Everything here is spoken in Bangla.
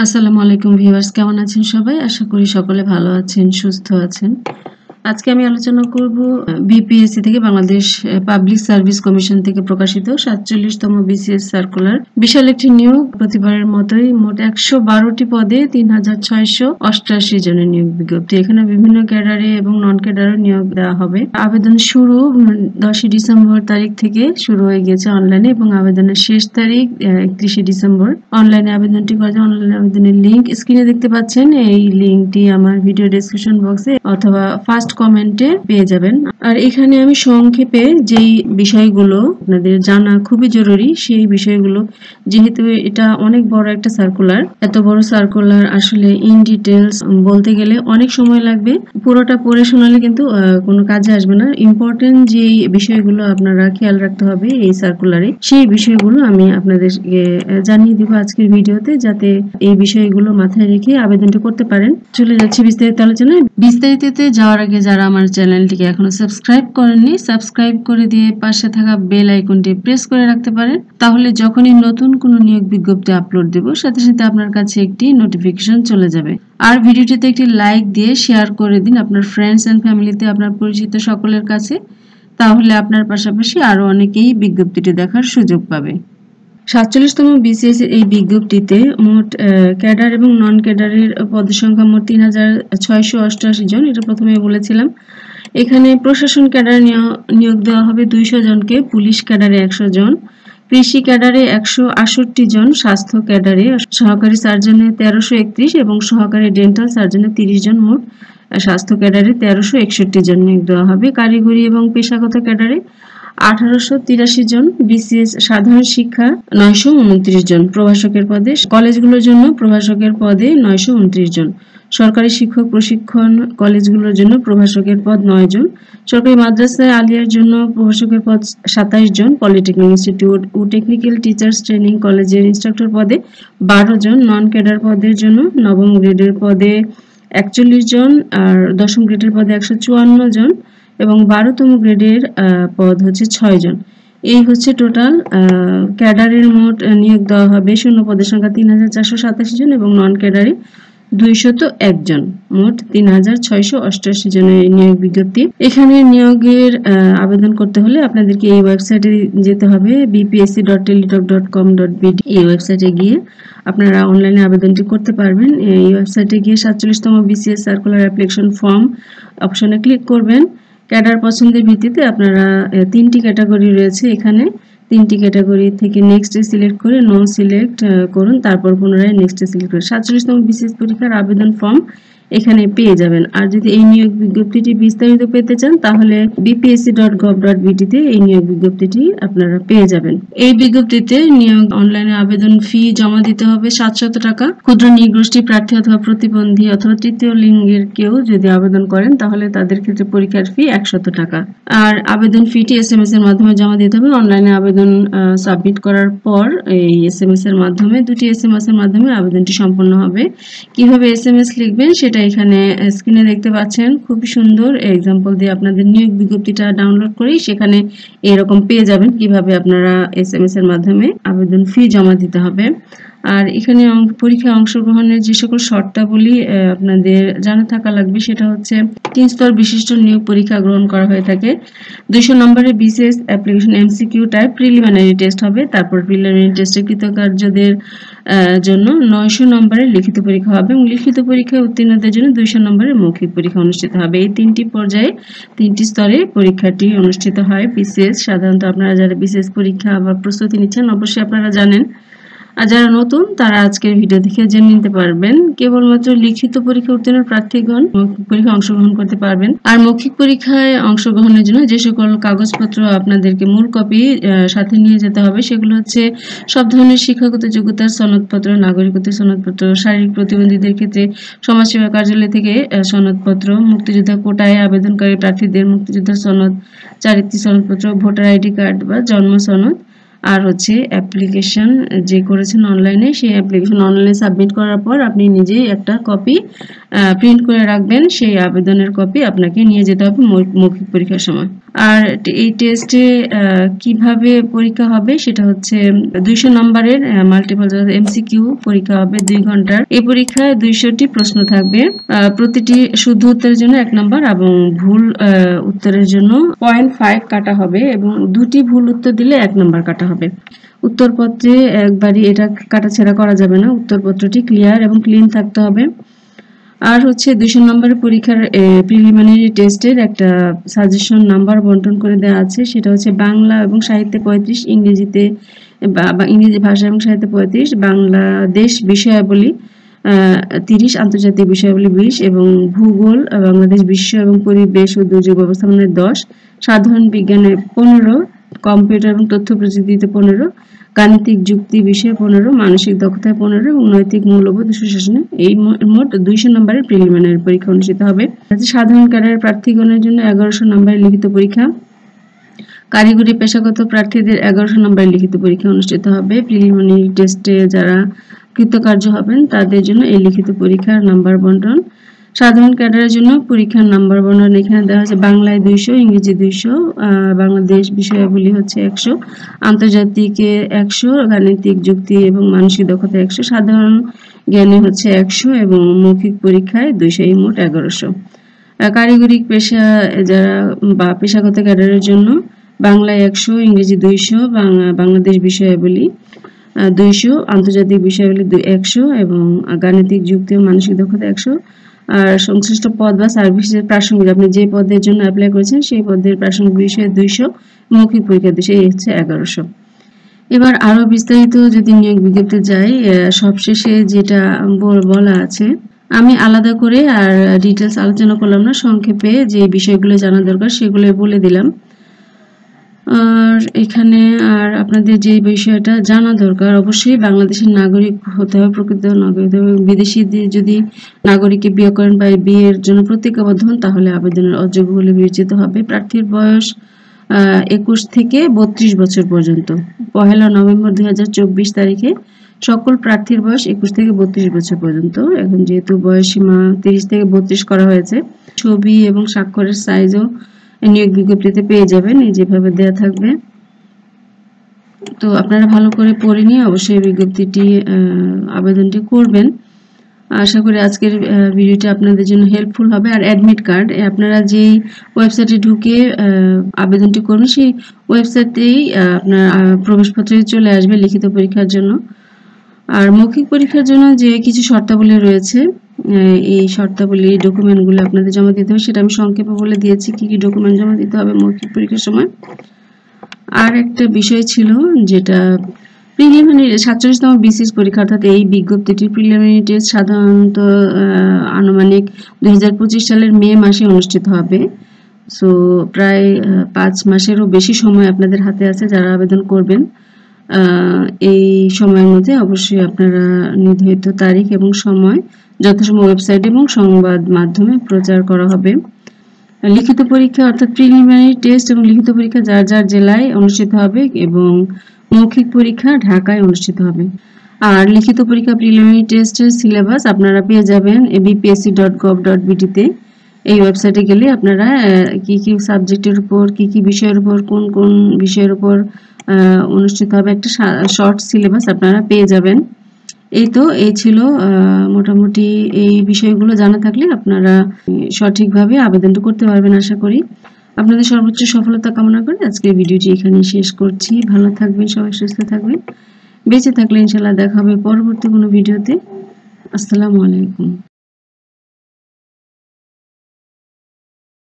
আসসালামু আলাইকুম ভিউয়ার্স, কেমন আছেন সবাই? আশা করি সকলে ভালো আছেন, সুস্থ আছেন। আজকে আমি আলোচনা করব বিপিএসসি থেকে বাংলাদেশ পাবলিক সার্ভিস কমিশন থেকে প্রকাশিত ৪৭তম বিসিএস সার্কুলার। বিশাল একটি নিয়োগ, প্রতিবারের মতোই মোট ১১২টি পদে ৩,৬৮৮ জনের নিয়োগ বিজ্ঞপ্তি। এখানে বিভিন্ন ক্যাডারে এবং নন ক্যাডারে নিয়োগ দেওয়া হবে। আবেদন শুরু ১০ ডিসেম্বর তারিখ থেকে শুরু হয়ে গেছে অনলাইনে এবং আবেদনের শেষ তারিখ ৩১ ডিসেম্বর। অনলাইনে আবেদনটি করা যায়। অনলাইনে আবেদনের লিঙ্ক স্ক্রিনে দেখতে পাচ্ছেন। এই লিঙ্কটি আমার ভিডিও ডেসক্রিপশন বক্সে অথবা ফার্স্ট কমেন্টে পেয়ে যাবেন। আর এখানে আমি সংক্ষেপে যেই বিষয়গুলো আপনাদের জানা খুবই জরুরি সেই বিষয়গুলো, যেহেতু এটা অনেক বড় একটা সার্কুলার, এত বড় সার্কুলার আসলে ইন ডিটেলস বলতে গেলে অনেক সময় লাগবে। পুরোটা পড়ে শোনালে কিন্তু কোনো কাজে আসবে না। ইম্পর্টেন্ট যে বিষয়গুলো আপনারা খেয়াল রাখতে হবে এই সার্কুলারে, সেই বিষয়গুলো আমি আপনাদেরকে জানিয়ে দিব আজকের ভিডিওতে, যাতে এই বিষয়গুলো মাথায় রেখে আবেদনটি করতে পারেন। চলে যাচ্ছি বিস্তারিত আলোচনায়। বিস্তারিততে যাওয়ার আগে যারা আমার চ্যানেলটিকে এখনো সাবস্ক্রাইব করেননি, সাবস্ক্রাইব করে দিয়ে পাশে থাকা বেল আইকনটি প্রেস করে রাখতে পারেন। তাহলে যখনই নতুন কোনো নিয়োগ বিজ্ঞপ্তি আপলোড দেব, সাথে সাথে আপনার কাছে একটি নোটিফিকেশন চলে যাবে। আর ভিডিওটিতে একটি লাইক দিয়ে শেয়ার করে দিন আপনার ফ্রেন্ডস এন্ড ফ্যামিলিতে, আপনার পরিচিত সকলের কাছে। তাহলে আপনার পাশাপাশি আরো অনেকেই বিজ্ঞপ্তিটি দেখার সুযোগ পাবে। ৪৭তম বিসিএস এর এই বিজ্ঞপ্তিতে মোট ক্যাডার এবং নন ক্যাডারের পদের সংখ্যা মোট ৩,৬৮৮ জন। এটা প্রথমে বলেছিলাম। এখানে প্রশাসন ক্যাডারে নিয়োগ দেওয়া হবে ২০০ জনকে, পুলিশ ক্যাডারে ১০০ জন, কৃষি ক্যাডারে ১৬৮ জন, স্বাস্থ্য ক্যাডারে সহকারী সার্জনে ১৩৩১ এবং সহকারী ডেন্টাল সার্জনে ৩০ জন, মোট স্বাস্থ্য ক্যাডারে ১৩৬১ জন নিয়োগ দেওয়া হবে। কারিগরি এবং পেশাগত ক্যাডারে ১৮৮৩ জন, বিসিএস সাধারণ শিক্ষা ৯২৯ জন, প্রভাষকের পদে কলেজগুলোর জন্য প্রভাষকের পদে ৯২৯ জন, সরকারি শিক্ষক প্রশিক্ষণ কলেজগুলোর জন্য প্রভাষকের পদ ৯ জন, সরকারি মাদ্রাসায় আলিয়ার জন্য প্রভাষকের পদ ২৭ জন, পলিটেকনিক ইনস্টিটিউট ও টেকনিক্যাল টিচার্স ট্রেনিং কলেজের ইনস্ট্রাক্টর পদে ১২ জন, নন ক্যাডার পদের জন্য নবম গ্রেডের পদে ৪১ জন, আর দশম গ্রেডের পদে ১৫৪ জন এবং ১২তম গ্রেডের পদ হচ্ছে ৬ জন। এই হচ্ছে টোটাল ক্যাডারের মোট নিয়োগ দেওয়া হবে। শূন্য পদের সংখ্যা ৩,৪৮৭ জন এবং নন ক্যাডারে ২০১ জন, মোট ৩,৬৮৮ জনের নিয়োগ বিজ্ঞপ্তি। এখানে নিয়োগের আবেদন করতে হলে আপনাদেরকে এই ওয়েবসাইটে যেতে হবে, bpsc.teletalk.com.bd। এই ওয়েবসাইটে গিয়ে আপনারা অনলাইনে আবেদনটি করতে পারবেন। এই ওয়েবসাইটে গিয়ে ৪৭তম বিসিএস সার্কুলার অ্যাপ্লিকেশন ফর্ম অপশনে ক্লিক করবেন। ক্যাডার পছন্দের ভিত্তিতে আপনারা ৩টি ক্যাটাগরি রয়েছে এখানে। ৩টি ক্যাটাগরি থেকে নেক্সটে সিলেক্ট করে নো সিলেক্ট করুন, তারপর পুনরায় নেক্সটে সিলেক্ট করে ৪৭তম বিসিএস পরীক্ষার আবেদন ফর্ম এখানে পেয়ে যাবেন। আর যদি এই নিয়োগ বিজ্ঞপ্তিটি বিস্তারিত পেতে চান তাহলে bpsc.gov.bd তে এই নিয়োগ বিজ্ঞপ্তিটি আপনারা পেয়ে যাবেন। এই বিজ্ঞপ্তিতে নিয়োগ অনলাইনে আবেদন ফি জমা দিতে হবে ৭০০ টাকা। ক্ষুদ্র নৃগোষ্ঠী প্রার্থী অথবা প্রতিবন্ধী অথবা তৃতীয় লিঙ্গের কেউ যদি আবেদন করেন তাহলে তাদের ক্ষেত্রে পরীক্ষার ফি ১০০ টাকা। আর আবেদন ফিটি SMS এর মাধ্যমে জমা দিতে হবে। অনলাইনে আবেদন সাবমিট করার পর এই SMS এর মাধ্যমে, দুটি SMS এর মাধ্যমে আবেদনটি সম্পন্ন হবে। কিভাবে SMS লিখবেন সেটা এখানে স্ক্রিনে দেখতে পাচ্ছেন। খুবই সুন্দর এক্সাম্পল দিয়ে আপনাদের নিয়োগ বিজ্ঞপ্তিটা ডাউনলোড করেই সেখানে এরকম পেয়ে যাবেন কিভাবে আপনারা SMS এর মাধ্যমে আবেদন ফি জমা দিতে হবে। আর এখানে পরীক্ষায় অংশগ্রহণের যে সকল শর্তাবলী আপনাদের জানা থাকা লাগবে সেটা হচ্ছে ৩ স্তর বিশিষ্ট নিয়োগ পরীক্ষা গ্রহণ করা হয়ে থাকে। ২০০ নম্বরের BCS application MCQ type preliminary test হবে। তারপর প্রিলিমিনারি টেস্টে কৃতকার্যদের জন্য ৯০০ নম্বরের লিখিত পরীক্ষা হবে এবং লিখিত পরীক্ষায় উত্তীর্ণদের জন্য ২০০ নম্বরের মৌখিক পরীক্ষা অনুষ্ঠিত হবে। এই ৩টি পর্যায়ে ৩টি স্তরে পরীক্ষাটি অনুষ্ঠিত হয়। বিসিএস সাধারণত আপনারা যারা বিসিএস পরীক্ষা বা প্রস্তুতি নিচ্ছেন অবশ্যই আপনারা জানেন। আর যারা নতুন তারা আজকের ভিডিও দেখে জেনে নিতে পারবেন। কেবলমাত্র লিখিত পরীক্ষা উত্তীর্ণ প্রার্থীগণ মৌখিক পরীক্ষায় অংশগ্রহণ করতে পারবেন। আর মৌখিক পরীক্ষায় অংশগ্রহণের জন্য যে সকল কাগজপত্র আপনাদেরকে মূল কপি সাথে নিয়ে যেতে হবে সেগুলো হচ্ছে সব ধরনের শিক্ষাগত যোগ্যতার সনদপত্র, নাগরিকত্বের সনদপত্র, শারীরিক প্রতিবন্ধীদের ক্ষেত্রে সমাজসেবা কার্যালয় থেকে সনদপত্র, মুক্তিযোদ্ধা কোটায় আবেদনকারী প্রার্থীদের মুক্তিযোদ্ধার সনদ, চারিত্রিক সনদপত্র, ভোটার আইডি কার্ড বা জন্ম সনদ, আর হচ্ছে অ্যাপ্লিকেশন যে করেছেন অনলাইনে, সেই অ্যাপ্লিকেশন অনলাইনে সাবমিট করার পর আপনি নিজেই একটা কপি প্রিন্ট করে রাখবেন। সেই আবেদনের কপি আপনাকে নিয়ে যেতে হবে মৌখিক পরীক্ষার সময়। আর এই টেস্টে কিভাবে পরীক্ষা হবে সেটা হচ্ছে 200 নম্বরের মাল্টিপল চয়েস এমসিকিউ পরীক্ষা হবে 2 ঘন্টার। এই পরীক্ষায় 200টি প্রশ্ন থাকবে, প্রতিটি শুদ্ধ উত্তরের জন্য 1 নম্বর এবং ভুল উত্তরের জন্য 0.5 কাটা হবে এবং 2টি ভুল উত্তর দিলে 1 নম্বর কাটা হবে। উত্তরপত্রে একবারই এটা কাটাছেঁড়া করা যাবে না, উত্তরপত্রটি ক্লিয়ার এবং ক্লিন থাকতে হবে। আর হচ্ছে 200 নম্বরের পরীক্ষার প্রিলিমিনারি টেস্টের একটা সাজেশন নাম্বার বন্টন করে দেওয়া আছে, সেটা হচ্ছে বাংলা এবং সাহিত্যে 35, ইংরেজিতে ইংরেজি ভাষা এবং সাহিত্যে 35, বাংলাদেশ বিষয়াবলী 30, আন্তর্জাতিক বিষয়াবলী 20 এবং ভূগোল, বাংলাদেশ বিশ্ব এবং পরিবেশ ও দুর্যোগ ব্যবস্থাপনায় 10, সাধারণ বিজ্ঞানে 15, কম্পিউটার এবং তথ্য প্রযুক্তিতে 15, গাণিতিক যুক্তি বিষয়ে 15, মানসিক দক্ষতায় 15 এবং নৈতিক মূল্যবোধ সুশাসনে এই মোট 200 নম্বরের প্রিলিমিনারি পরীক্ষা অনুষ্ঠিত হবে। সাধারণ ক্যাডারের প্রার্থীগণের জন্য 1100 নম্বরের লিখিত পরীক্ষা, কারিগরি পেশাগত প্রার্থীদের 1100 নম্বরের লিখিত পরীক্ষা অনুষ্ঠিত হবে। প্রিলিমিনারি টেস্টে যারা কৃতকার্য হবেন তাদের জন্য এই লিখিত পরীক্ষার নাম্বার বন্টন। সাধারণ ক্যাডারের জন্য পরীক্ষার নাম্বার বন্টন এখানে দেওয়া আছে, বাংলায় 200, ইংরেজি 200, বাংলাদেশ বিষয়াবলী হচ্ছে 100, আন্তর্জাতিকে 100, গাণিতিক যুক্তি এবং মানসিক দক্ষতা 100, সাধারণ জ্ঞানে হচ্ছে 100 এবং মৌখিক পরীক্ষায় 200, এই মোট 1100। কারিগরি পেশা যারা বা পেশাগত ক্যাডারের জন্য বাংলায় 100, ইংরেজি 200, বাংলাদেশ বিষয়াবলী 200, আন্তর্জাতিক বিষয়াবলী 100 এবং গাণিতিক যুক্তি ও মানসিক দক্ষতা 100। আর সংশ্লিষ্ট পদ বা সার্ভিসের প্রাসঙ্গিক আপনি যে পদের জন্য অ্যাপ্লাই করেছেন সেই পদের প্রাসঙ্গিক বিষয়ে 200, মৌখিক পরীক্ষা 200, এই হচ্ছে 1100। এবার আরো বিস্তারিত যদি নিয়োগ বিজ্ঞপ্তি যাই, সবশেষে যেটা বলা আছে আমি আলাদা করে আর ডিটেলস আলোচনা করলাম না, সংক্ষেপে যে বিষয়গুলো জানা দরকার সেগুলো বলে দিলাম। আর এখানে আর আপনাদের যে বিষয়টা জানা দরকার, অবশ্যই বাংলাদেশের নাগরিক হতে হবে, প্রকৃত নাগরিক হতে হবে। বিদেশিদের যদি নাগরিককে বিয়ে করেন বা বিয়ের জন্য প্রতিজ্ঞাবদ্ধ হন তাহলে আবেদনের অযোগ্য বলে বিবেচিত হবে। প্রার্থীর বয়স 21 থেকে 32 বছর পর্যন্ত। 1 নভেম্বর 2024 তারিখে সকল প্রার্থীর বয়স 21 থেকে 32 বছর পর্যন্ত। এখন যেহেতু বয়স সীমা 30 থেকে 32 করা হয়েছে, ছবি এবং স্বাক্ষরের সাইজও নিয়োগ বিজ্ঞপ্তিতে পেয়ে যাবেন, এই যেভাবে দেওয়া থাকবে। তো আপনারা ভালো করে পড়ে নিয়ে অবশ্যই বিজ্ঞপ্তিটি আবেদনটি করবেন। আশা করি আজকের ভিডিওটি আপনাদের জন্য হেল্পফুল হবে। আর অ্যাডমিট কার্ড আপনারা যেই ওয়েবসাইটে ঢুকে আবেদনটি করবেন সেই ওয়েবসাইটেই আপনার প্রবেশপত্রে চলে আসবে লিখিত পরীক্ষার জন্য। আর মৌখিক পরীক্ষার জন্য যে কিছু শর্তাবলী রয়েছে, এই শর্তাবলী ডকুমেন্টগুলো আপনাদের জমা দিতে হবে, সেটা আমি সংক্ষেপে বলে দিয়েছি কি কি ডকুমেন্ট জমা দিতে হবে মৌখিক পরীক্ষার সময়। আর একটা বিষয় ছিল যেটা প্রিলিমিনারি 47তম বিসিএস পরীক্ষা, অর্থাৎ এই বিজ্ঞপ্তিটির প্রিলিমিনারি টেস্ট সাধারণত আনুমানিক 2025 সালের মে মাসে অনুষ্ঠিত হবে। সো প্রায় 5 মাসেরও বেশি সময় আপনাদের হাতে আছে যারা আবেদন করবেন। এই সময়ের মধ্যে অবশ্যই আপনারা নির্ধারিত তারিখ এবং সময় যথাসময় ওয়েবসাইট এবং সংবাদ মাধ্যমে প্রচার করা হবে। লিখিত পরীক্ষা অর্থাৎ প্রিলিমিনারি টেস্ট এবং লিখিত পরীক্ষা যার যার জেলায় অনুষ্ঠিত হবে এবং মৌখিক পরীক্ষা ঢাকায় অনুষ্ঠিত হবে। আর লিখিত পরীক্ষা প্রিলিমিনারি টেস্টের সিলেবাস আপনারা পেয়ে যাবেন bpsc.gov.bt তে। এই ওয়েবসাইটে গেলে আপনারা কি কি সাবজেক্টের উপর, কি কি বিষয়ের উপর, কোন কোন বিষয়ের উপর অনুষ্ঠিত হবে একটা শর্ট সিলেবাস আপনারা পেয়ে যাবেন। এই ছিল মোটামুটি এই বিষয়গুলো জানা থাকলে আপনারা সঠিকভাবে আবেদনটা করতে পারবেন। আশা করি আপনাদের সর্বোচ্চ সফলতা কামনা করে আজকের ভিডিওটি এখানে শেষ করছি। ভালো থাকবেন, সবাই সুস্থ থাকবেন, বেঁচে থাকলে ইনশাআল্লাহ দেখা হবে পরবর্তী কোনো ভিডিওতে। আসসালামু আলাইকুম।